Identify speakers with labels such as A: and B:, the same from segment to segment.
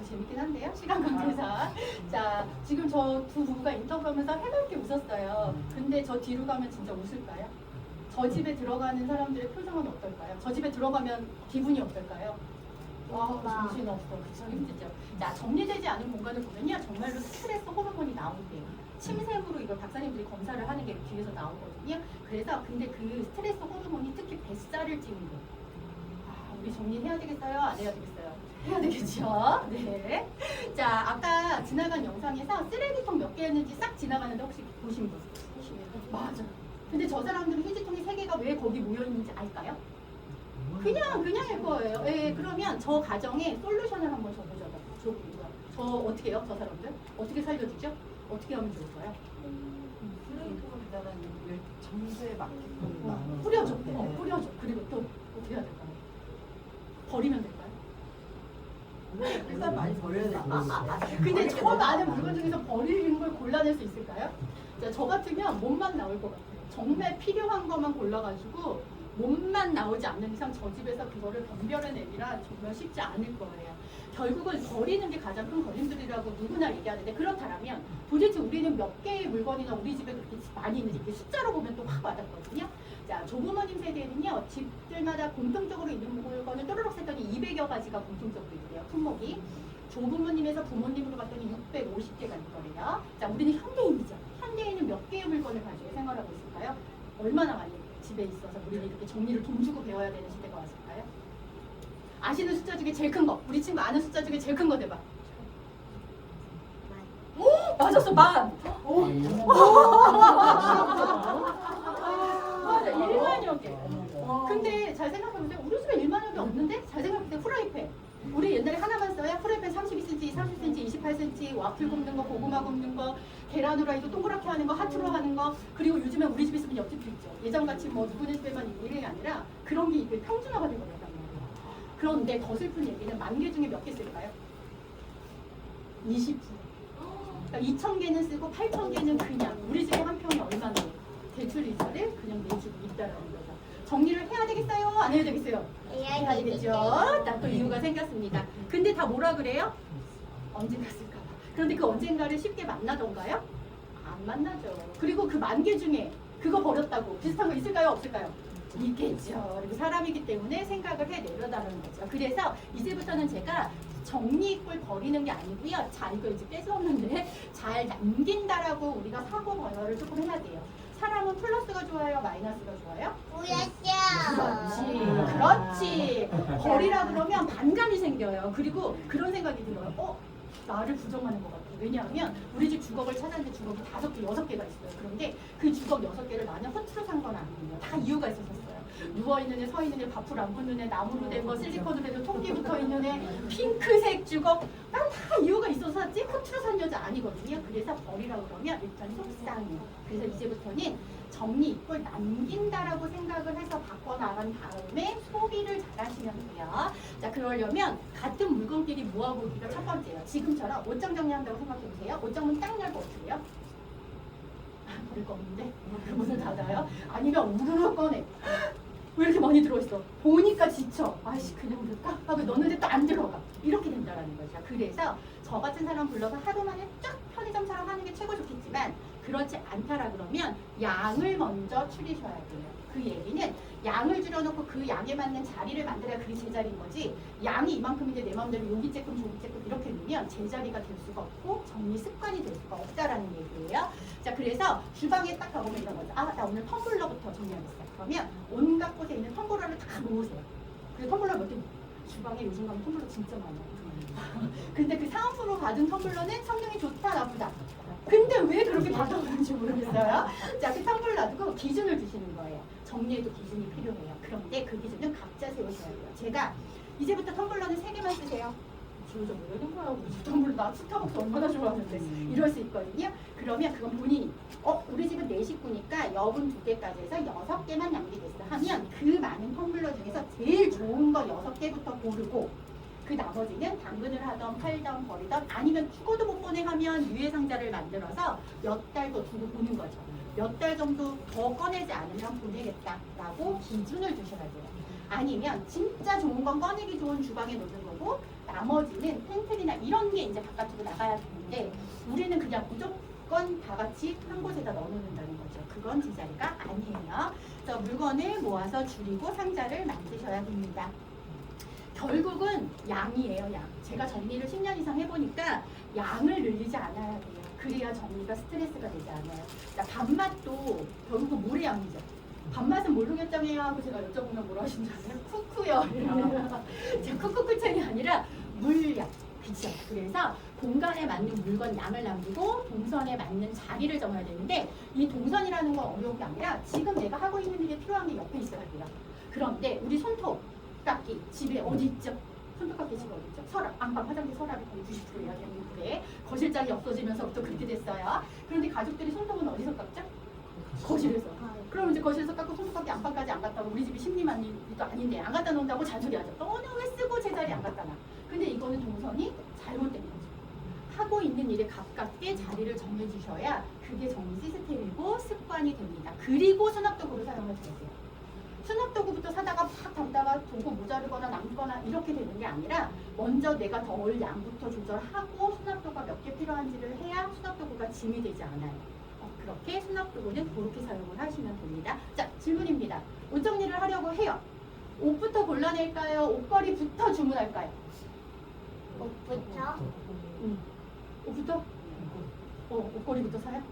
A: 재밌긴 한데요. 시간 관계상. 자, 지금 저 두 부부가 인터뷰하면서 해맑게 웃었어요. 근데 저 뒤로 가면 진짜 웃을까요? 저 집에 들어가는 사람들의 표정은 어떨까요? 저 집에 들어가면 기분이 어떨까요? 와, 정신없어. 그쵸, 힘들죠. 자, 정리되지 않은 공간을 보면요. 정말로 스트레스 호르몬이 나온대요. 침샘으로 이걸 박사님들이 검사를 하는 게 뒤에서 나오거든요. 그래서 근데 그 스트레스 호르몬이 특히 뱃살을 찌는 거예요. 아, 우리 정리해야 되겠어요? 안 해야 되겠어요? 해야 되겠죠? 네. 자, 아까 지나간 영상에서 쓰레기통 몇 개였는지 싹 지나가는데 혹시 보신 분? 맞아. 근데 저 사람들은 휴지통이 3개가 왜 거기 모여있는지 알까요? 그냥일 거예요. 예, 그러면 저 가정에 솔루션을 한번 줘보고요. 저 어떻게 해요? 저 사람들? 어떻게 살려주죠? 어떻게 하면 좋을까요?
B: 쓰레기통에다가 정서에 맞게끔
A: 뿌려줘. 뿌려줘. 그리고 또 어떻게 해야 될까요? 버리면 될까요?
B: 일단 많이 버려야 돼.
A: 근데 저 많은 물건 중에서 버리는 걸 골라낼 수 있을까요? 자, 저 같으면 몸만 나올 것 같아요. 정말 필요한 것만 골라가지고 몸만 나오지 않는 이상 저 집에서 그거를 변별해내기란 정말 쉽지 않을 거예요. 결국은 버리는 게 가장 큰 걸림돌이라고 누구나 얘기하는데 그렇다면 도대체 우리는 몇 개의 물건이나 우리 집에 그렇게 많이 있는지 이렇게 숫자로 보면 또 확 와닿거든요. 자, 조부모님 세대는요, 집들마다 공통적으로 있는 물건을 또르륵 셌더니 200여 가지가 공통적으로 있대요. 품목이. 조부모님에서 부모님으로 봤더니 650개가 있거든요. 자, 우리는 현대인이죠. 현대인은 몇 개의 물건을 가지고 생활하고 있을까요? 얼마나 많이 집에 있어서 우리는 이렇게 정리를 돈 주고 배워야 되는 시대가 왔을까요? 아시는 숫자 중에 제일 큰 거, 우리 친구 아는 숫자 중에 제일 큰 거 대봐. 오, 맞았어, 만. 오. 맞아, 1만여 개. 근데 잘 생각해보세요. 우리 집에 1만여 개 없는데? 잘 생각해보세요. 후라이팬. 우리 옛날에 하나만 써야 후라이팬 32cm, 30cm, 28cm, 와플 굽는 거, 고구마 굽는 거, 계란 후라이도 동그랗게 하는 거, 하트로 하는 거, 그리고 요즘에 우리 집에 있으면 옆집도 있죠. 예전같이 뭐 누구네 집에만 일이 아니라 그런 게 이게 평준화가 되거든요. 그런데 더 슬픈 얘기는 10,000개 중에 몇 개 쓸까요? 20%. 그러니까 2,000개는 쓰고 8,000개는 그냥 우리 집에 한 평이 얼마나 대출 이자를 그냥 내주고 있다라는 거죠. 정리를 해야 되겠어요? 안 해야 되겠어요? 해야 되겠죠. 딱 또 이유가 생겼습니다. 근데 다 뭐라 그래요? 언젠가 쓸까봐. 그런데 그 언젠가를 쉽게 만나던가요? 안 만나죠. 그리고 그 10,000개 중에 그거 버렸다고 비슷한 거 있을까요? 없을까요? 있겠죠. 그리고 사람이기 때문에 생각을 해내려다는 거죠. 그래서 이제부터는 제가 정리꼴 버리는 게 아니고요. 자, 이거 이제 뺄 수 없는데 잘 남긴다라고 우리가 사고 번호를 조금 해야 돼요. 사람은 플러스가 좋아요? 마이너스가 좋아요? 그렇지. 버리라 그러면 반감이 생겨요. 그리고 그런 생각이 들어요. 나를 부정하는 것 같아. 왜냐하면 우리 집 주걱을 찾았는데 주걱이 5개, 6개가 있어요. 그런데 그 주걱 6개를 나는 허투루 산 건 아니에요. 다 이유가 있었어요. 누워있는 애, 서있는 애, 밥풀 안 붙는 애, 나무로 된 거, 실리콘으로 된 거, 토끼 붙어있는 애, 핑크색 주걱. 난 다 이유가 있어서 샀지 허투루 산 여자 아니거든요. 그래서 버리라고 그러면 일단 속상해요. 그래서 이제부터는 정리꼴 남긴다라고 생각을 해서 바꿔나간 다음에 소비를 잘 하시면 돼요. 자, 그러려면 같은 물건끼리 모아보기가 첫 번째예요. 지금처럼 옷장 정리한다고 생각해보세요. 옷장문 딱 열고 어떻게 해요? 버릴 거 없는데? 문을 닫아요? 아니면 우르르 꺼내. 왜 이렇게 많이 들어있어? 보니까 지쳐. 아이씨, 그냥 넣을까? 하고 넣는데 또 안 들어가. 이렇게 된다는 거죠. 그래서 저 같은 사람 불러서 하루 만에 쫙 편의점처럼 하는 게 최고 좋겠지만 그렇지 않다라 그러면 양을 먼저 추리셔야 돼요. 그 얘기는 양을 줄여놓고 그 양에 맞는 자리를 만들어야 그게 제자리인 거지. 양이 이만큼인데 내 마음대로 여기 쬐끔 저기 쬐끔 이렇게 놓으면 제자리가 될 수가 없고 정리 습관이 될 수가 없다라는 얘기예요. 자, 그래서 주방에 딱 가보면 이런 거죠. 나 오늘 텀블러부터 정리하겠어요. 그러면 온갖 곳에 있는 텀블러를 다 모으세요. 그리고 텀블러 몇 개? 주방에 요즘 가면 텀블러 진짜 많아요. 근데 그 사은품으로 받은 텀블러는 성능이 좋다 나쁘다. 근데 왜 그렇게 받아오는지 모르겠어요. 자, 그 텀블러 놔두고 기준을 주시는 거예요. 정리에도 기준이 필요해요. 그런데 그 기준은 각자 세우셔야 돼요. 제가 이제부터 텀블러는 3개만 쓰세요. 지우자 뭐 이러는 거야. 우리 집 텀블러 나 스타벅스 얼마나 좋아하는데 이럴 수 있거든요. 그러면 그건 본인이 우리 집은 4식구니까 여분 2개까지 해서 6개만 낭비됐어 하면 그 많은 텀블러 중에서 제일 좋은 거 6개부터 고르고 그 나머지는 당근을 하던 팔던 버리던 아니면 죽어도 못 보내 하면 유해 상자를 만들어서 몇 달 더 두고 보는 거죠. 몇 달 정도 더 꺼내지 않으면 보내겠다라고 기준을 주셔야 돼요. 아니면 진짜 좋은 건 꺼내기 좋은 주방에 놓는 거고 나머지는 팬트리나 이런 게 이제 바깥으로 나가야 되는데 우리는 그냥 무조건 다 같이 한 곳에다 넣어놓는다는 거죠. 그건 제자리가 아니에요. 그래서 물건을 모아서 줄이고 상자를 만드셔야 됩니다. 결국은 양이에요, 양. 제가 정리를 10년 이상 해보니까 양을 늘리지 않아야 돼요. 그래야 정리가 스트레스가 되지 않아요. 자, 밥맛도 결국은 물의 양이죠. 밥맛은 뭘로 결정해요? 하고 제가 여쭤보면 뭐라 하신 줄 아세요? 쿠쿠요. 제 쿠쿠쿠청이 아니라 물량. 그쵸? 그래서 공간에 맞는 물건 양을 남기고 동선에 맞는 자리를 정해야 되는데 이 동선이라는 건 어려운 게 아니라 지금 내가 하고 있는 일에 필요한 게 옆에 있어야 돼요. 그런데 우리 손톱 깎기 집에 어디 있죠? 손톱 깎기 집에 어디 있죠? 서랍, 안방, 화장실 서랍이 거의 90%예요. 대한민국에. 거실장이 없어지면서부터 그렇게 됐어요. 그런데 가족들이 손톱은 어디서 깎죠? 거실에서. 그럼 이제 거실에서 깎고 손톱깎이 안방까지 안 갔다고 우리 집이 심리만 일도 아닌데 안 갖다 놓는다고 잔소리하죠. 너는 왜 쓰고 제자리 안 갖다 놔? 근데 이거는 동선이 잘못된 거죠. 하고 있는 일에 가깝게 자리를 정해주셔야 그게 정리 시스템이고 습관이 됩니다. 그리고 수납도구를 사용해 주세요. 수납도구부터 사다가 막 담다가 도구 모자르거나 남거나 이렇게 되는 게 아니라 먼저 내가 넣을 양부터 조절하고 수납도구가 몇 개 필요한지를 해야 수납도구가 짐이 되지 않아요. 그렇게 수납도구는 그렇게 사용을 하시면 됩니다. 자, 질문입니다. 옷 정리를 하려고 해요. 옷부터 골라낼까요? 옷걸이부터 주문할까요?
C: 옷부터
A: 옷부터? 옷걸이부터 사요?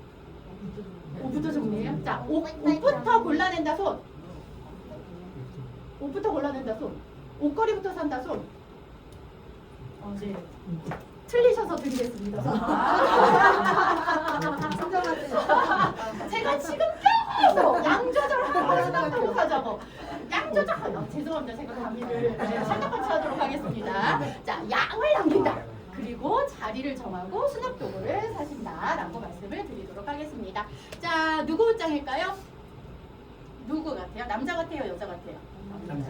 A: 옷부터 정리해요? 자, 옷부터 골라낸다 손. 옷부터 골라낸다 손. 옷걸이부터 산다 손. 네. 틀리셔서 드리겠습니다. 제가 지금 계속 양 조절하고 수납도구 사자고. 양 조절. 죄송합니다. 제가 감의를 생각같이 하도록 하겠습니다. 자, 양을 남긴다. 그리고 자리를 정하고 수납도구를 사신다라고 말씀을 드리도록 하겠습니다. 자, 누구 옷장일까요? 누구 같아요? 남자 같아요? 여자 같아요?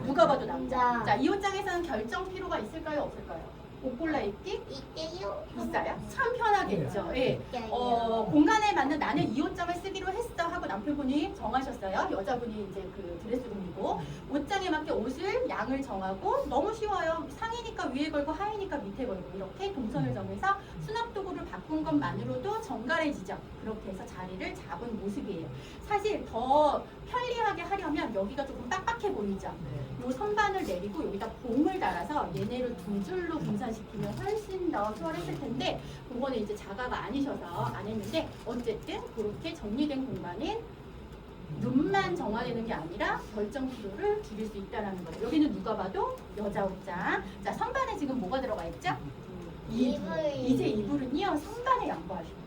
A: 누가 봐도 남자. 자, 이 옷장에서는 결정 필요가 있을까요? 없을까요? 옷 골라 입기?
C: 있게요.
A: 있어요? 참 편하겠죠. 예. 공간에 맞는 나는 이 옷장을 쓰기로 했어 하고 남편분이 정하셨어요. 여자분이 이제 그 드레스룸이고 옷장에 맞게 옷을 양을 정하고 너무 쉬워요. 상의니까 위에 걸고 하의니까 밑에 걸고 이렇게 동선을 정해서 수납도구를 바꾼 것만으로도 정갈해지죠. 그렇게 해서 자리를 잡은 모습이에요. 사실 더 편리하게 하려면 여기가 조금 빡빡해 보이죠. 요 선반을 내리고 여기다 봉을 달아서 얘네를 두 줄로 분산시키면 훨씬 더 수월했을 텐데 그거는 이제 자가가 아니셔서 안 했는데 어쨌든 그렇게 정리된 공간인 눈만 정화되는 게 아니라 결정 필요를 줄일 수 있다는 거예요. 여기는 누가 봐도 여자 옷장. 자, 선반에 지금 뭐가 들어가 있죠? 이불. 이제 이불은요 선반에 양보하셔요.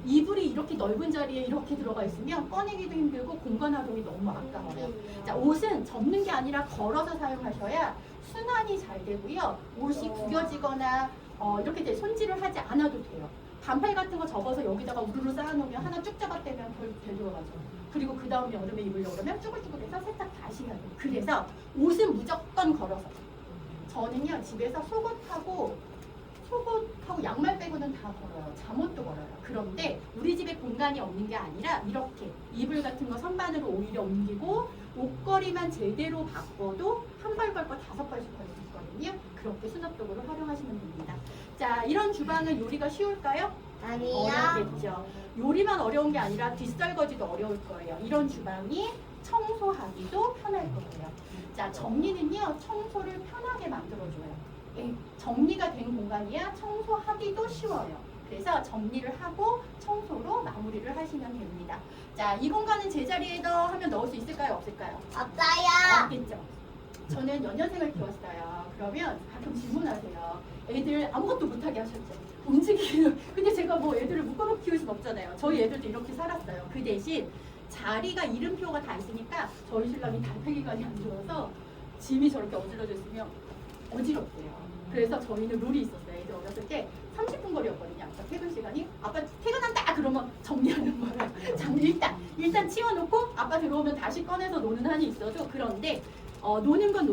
A: 이불이 이렇게 넓은 자리에 이렇게 들어가 있으면 꺼내기도 힘들고 공간 활용이 너무 아까워요. 자, 옷은 접는 게 아니라 걸어서 사용하셔야 순환이 잘 되고요. 옷이 구겨지거나 이렇게 손질을 하지 않아도 돼요. 반팔 같은 거 접어서 여기다가 우르르 쌓아놓으면 하나 쭉 잡아떼면 별 들어가죠. 그리고 그 다음에 여름에 입으려고 그러면 쭈글쭈글해서 세탁 다시 해야 돼요. 그래서 옷은 무조건 걸어서. 저는요 집에서 속옷하고 양말 빼고는 다 걸어요. 잠옷도 걸어요. 그런데 우리 집에 공간이 없는 게 아니라 이렇게 이불 같은 거 선반으로 오히려 옮기고 옷걸이만 제대로 바꿔도 한 벌 걸고 5벌씩 걸 수 있거든요. 그렇게 수납도구를 활용하시면 됩니다. 자, 이런 주방은 요리가 쉬울까요?
C: 아니요.
A: 어렵겠죠. 요리만 어려운 게 아니라 뒷설거지도 어려울 거예요. 이런 주방이 청소하기도 편할 거예요. 자, 정리는요 청소를 편하게 만들어줘요. 정리가 된 공간이야 청소하기도 쉬워요. 그래서 정리를 하고 청소로 마무리를 하시면 됩니다. 자, 이 공간은 제자리에도 하면 넣을 수 있을까요? 없을까요?
C: 없어요.
A: 없겠죠. 저는 연년생을 키웠어요. 그러면 가끔 질문하세요. 애들 아무것도 못하게 하셨죠. 움직이는. 근데 제가 뭐 애들을 묶어놓고 키울 순 없잖아요. 저희 애들도 이렇게 살았어요. 그 대신 자리가 이름표가 다 있으니까 저희 신랑이 달팽이관이 안 좋아서 짐이 저렇게 어질러져 있으면 어지럽대요. 그래서 저희는 룰이 있었어요. 애들 어렸을 때 30분 거리였거든요. 아빠 퇴근 시간이. 아빠 퇴근한다 그러면 정리하는 거예요. 일단 치워놓고 아빠 들어오면 다시 꺼내서 노는 한이 있어도 그런데 노는 건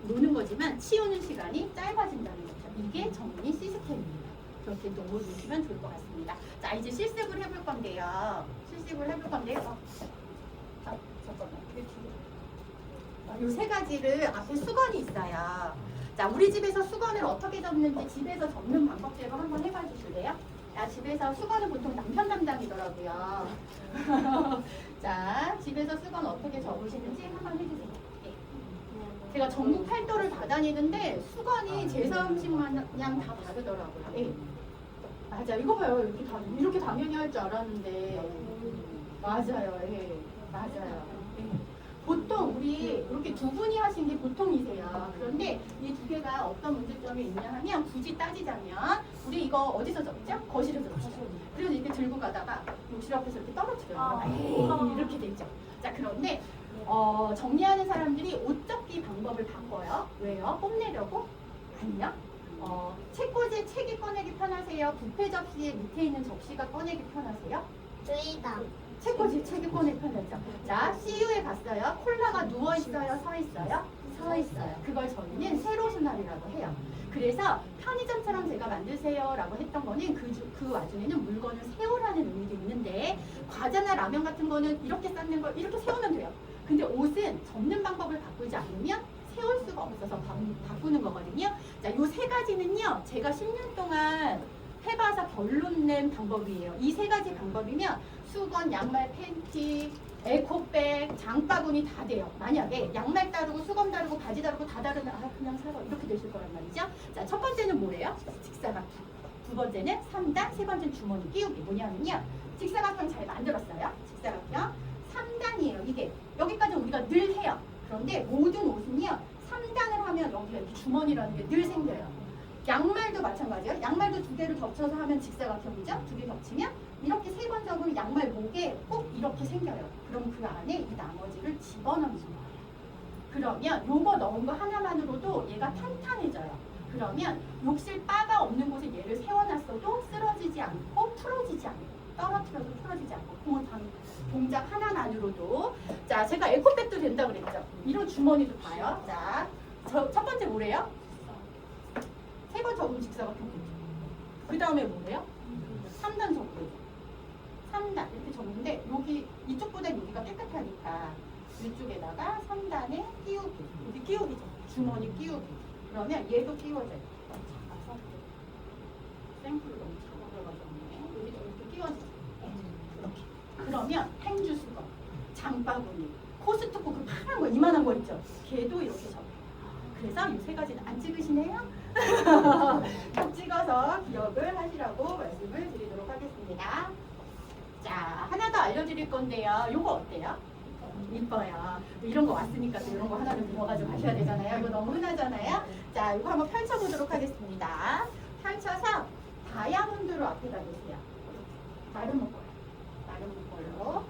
A: 노는 거지만 치우는 시간이 짧아진다는 거죠. 이게 정리 시스템입니다. 그렇게 넣어주시면 좋을 것 같습니다. 자, 이제 실습을 해볼 건데요. 잠깐만. 요 세 가지를 앞에 수건이 있어요. 자, 우리 집에서 수건을 어떻게 접는지 집에서 접는 방법대로 한번 해봐 주실래요? 야, 집에서 수건은 보통 남편 담당이더라고요. 자, 집에서 수건 어떻게 접으시는지 한번 해주세요. 예. 제가 전국 팔도를 다 다니는데 수건이 제사 음식 마냥 다 다르더라고요. 예. 맞아, 이거 봐요. 이렇게 당연히 할 줄 알았는데. 맞아요. 예. 맞아요. 예. 보통 우리 이렇게 두 분이 하신 게 보통이세요. 그런데 이 두 개가 어떤 문제점이 있냐 하면 굳이 따지자면 우리 이거 어디서 접죠? 거실에서 접죠. 그래서 이렇게 들고 가다가 욕실 앞에서 이렇게 떨어뜨려요. 에이, 이렇게 되죠. 자, 그런데 정리하는 사람들이 옷 접기 방법을 바꿔요. 왜요? 뽐내려고? 아니요. 책꽂이에 책이 꺼내기 편하세요? 뷔페 접시에 밑에 있는 접시가 꺼내기 편하세요?
C: 주의다.
A: 책꽂이 책이 꺼내기 편하죠. 자, CU에 갔어요. 콜라가 누워 있어요? 서 있어요? 서 있어요. 그걸 저희는 세로 순환이라고 해요. 그래서 편의점처럼 제가 만드세요라고 했던 거는 그 와중에는 물건을 세우라는 의미도 있는데 과자나 라면 같은 거는 이렇게 쌓는 걸 이렇게 세우면 돼요. 근데 옷은 접는 방법을 바꾸지 않으면 세울 수가 없어서 바꾸는 거거든요. 자, 요 세 가지는요. 제가 10년 동안 해봐서 결론 낸 방법이에요. 이 세 가지 방법이면 수건, 양말, 팬티, 에코백, 장바구니 다 돼요. 만약에 양말 다르고 수건 다르고 바지 다르고 다 다르면 그냥 사러 이렇게 되실 거란 말이죠. 자, 첫 번째는 뭐예요? 직사각형. 두 번째는 3단, 세 번째는 주머니 끼우기. 뭐냐면요. 직사각형 잘 만들었어요. 직사각형. 3단이에요. 이게 여기까지 우리가 늘 해요. 그런데 모든 옷은요. 3단을 하면 여기가 이렇게 주머니라는 게 늘 생겨요. 양말도 마찬가지예요. 양말도 두 개를 겹쳐서 하면 직사각형이죠. 두 개 겹치면 이렇게 세 번 접으면 양말 목에 꼭 이렇게 생겨요. 그럼 그 안에 이 나머지를 집어넣는 거예요. 그러면 요거 넣은 거 하나만으로도 얘가 탄탄해져요. 그러면 욕실 바가 없는 곳에 얘를 세워놨어도 쓰러지지 않고 풀어지지 않고 떨어뜨려도 풀어지지 않고 그 동작 하나만으로도. 자, 제가 에코백도 된다고 그랬죠. 이런 주머니도 봐요. 자, 첫 번째 뭐래요? 세 번 접으면 직사각형. 그 다음에 뭐래요? 3단 접고 3단 이렇게 접는데 여기 이쪽보다 여기가 깨끗하니까 이쪽에다가 3단에 끼우기. 여기 끼우기죠. 주머니 끼우기. 그러면 얘도 끼워져요. 생크를 너무 작아져가지고 여기도 이렇게 끼워져요. 이렇게. 그러면 행주 수건, 장바구니, 코스트코 그 파란 거 이만한 거 있죠. 걔도 이렇게 접어요. 그래서 이 세 가지는 안 찍으시네요. 꼭 찍어서 기억을 하시라고 말씀을 드리도록 하겠습니다. 자, 하나 더 알려드릴 건데요. 요거 어때요? 이뻐요. 이런 거 왔으니까 또 이런 거 하나를 배워가지고 가셔야 되잖아요. 이거 너무 흔하잖아요. 자, 이거 한번 펼쳐보도록 하겠습니다. 펼쳐서 다이아몬드로 앞에다 놓으세요. 마른 목걸로. 마른 목걸로.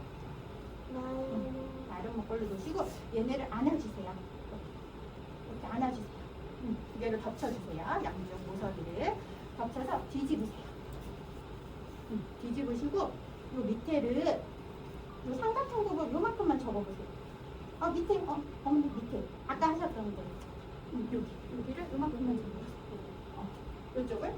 A: 마른 목걸로 놓으시고 얘네를 안아주세요. 이렇게 안아주세요. 두 개를 덮쳐주세요. 양쪽 모서리를 덮쳐서 뒤집으세요. 뒤집으시고 요 밑에를 요 삼각형 부분 요만큼만 접어보세요. 밑에 어머니 밑에 아까 하셨던 거 여기를 요만큼만 접어보세요. 요쪽을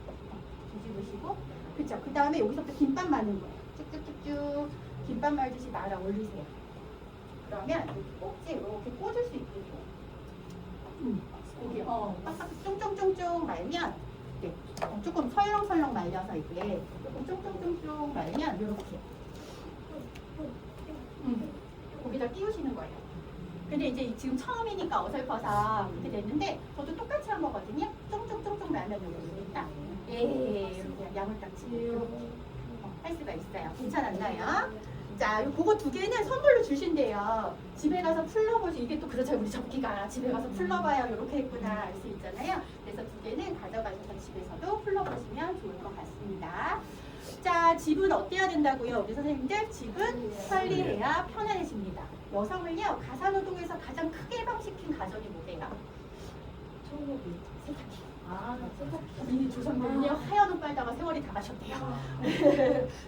A: 뒤집으시고 그쵸. 그 다음에 여기서부터 김밥 마는 거예요. 쭉쭉쭉쭉 김밥 말듯이 말아 올리세요. 그러면 꼭지 이렇게 꽂을 수 있게끔 여기 빡빡 쫑쫑쫑쫑 말면 네, 조금 설렁설렁 말려서 이게 조금 쫑쫑쫑쫑 말면 이렇게 거기다 끼우시는 거예요. 근데 이제 지금 처음이니까 어설퍼서 그렇게 됐는데 저도 똑같이 한 거거든요. 쫑쫑쫑쫑 말면 이렇게 딱 이렇게 야물딱지 할 수가 있어요. 괜찮았나요? 자, 그거 두 개는 선물로 주신대요. 집에 가서 풀러보시. 이게 또 그렇죠. 우리 접기가 집에 가서 풀러봐야 이렇게 했구나 알 수 있잖아요. 그래서 두 개는 가져가셔서 집에서도 풀러보시면 좋을 것 같습니다. 자, 집은 어때야 된다고요? 우리 선생님들 집은 관리해야 편안해집니다. 여성을요 가사노동에서 가장 크게 해방시킨 가전이 뭐예요?
B: 청소기.
A: 세탁기.
B: 세탁기.
A: 이 조상들은요 하얀 옷 빨다가 세월이 다 가셨대요.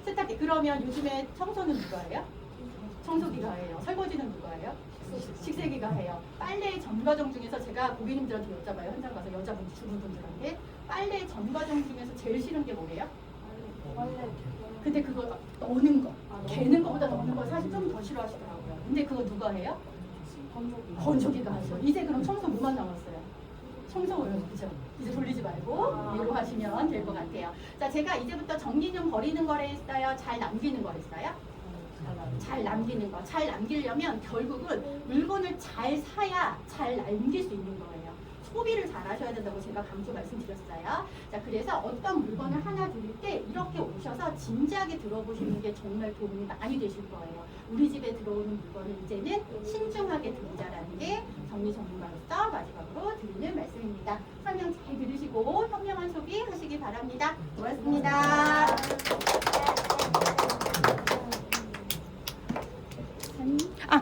A: 세탁기. 그러면 요즘에 청소는 누가 해요? 청소기가 해요. 설거지는 누가 해요? 식세기가 해요. 빨래 전 과정 중에서 제가 고객님들한테 여쭤봐요. 현장 가서 여자분 주부분들한테 빨래 전 과정 중에서 제일 싫은 게 뭐예요? 근데 그거 넣는 거, 개는 거보다 넣는 거 사실 좀 더 싫어하시더라고요. 근데 그거 누가 해요? 건조기가 하죠. 이제 그럼 청소 뭐만 남았어요? 청소해요. 그죠? 이제 돌리지 말고 위로 하시면 될 것 같아요. 자, 제가 이제부터 정리는 버리는 거래 했어요. 잘 남기는 거 했어요. 잘 남기는 거. 잘 남기려면 결국은 물건을 잘 사야 잘 남길 수 있는 거예요. 소비를 잘 하셔야 된다고 제가 강조 말씀드렸어요. 자, 그래서 어떤 물건을 하나 드릴 때 이렇게 오셔서 진지하게 들어보시는 게 정말 도움이 많이 되실 거예요. 우리 집에 들어오는 물건을 이제는 신중하게 드리자라는 게 정리 전문가로서 마지막으로 드리는 말씀입니다. 설명 잘 들으시고 현명한 소비 하시기 바랍니다. 고맙습니다. 아,